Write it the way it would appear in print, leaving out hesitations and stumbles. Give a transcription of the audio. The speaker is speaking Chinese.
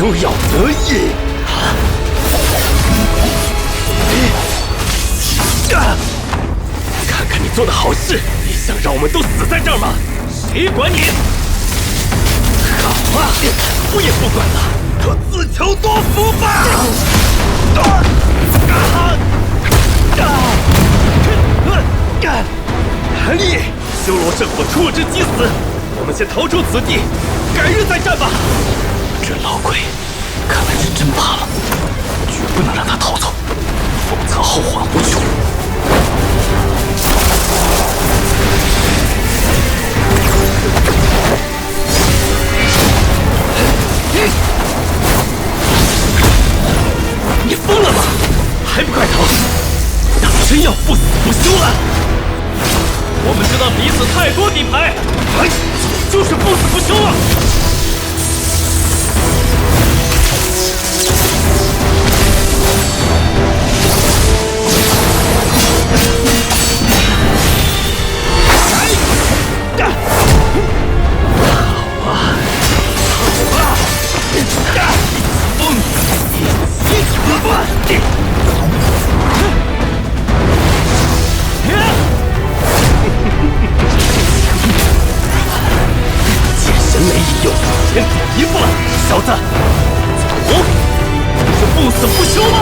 休要得意！看看你做的好事，你想让我们都死在这儿吗？谁管你？好啊，我也不管了，就自求多福吧！韩立，修罗圣火触之即死，我们先逃出此地，改日再战吧。这老鬼看来是真怕了，绝不能让他逃走，否则后患无穷。你疯了吗？还不快逃！当真要不死不休了？我们知道彼此太多底牌，就是不死不休啊！见神没益用，先走一步了，小子！走，你是不死不休吗？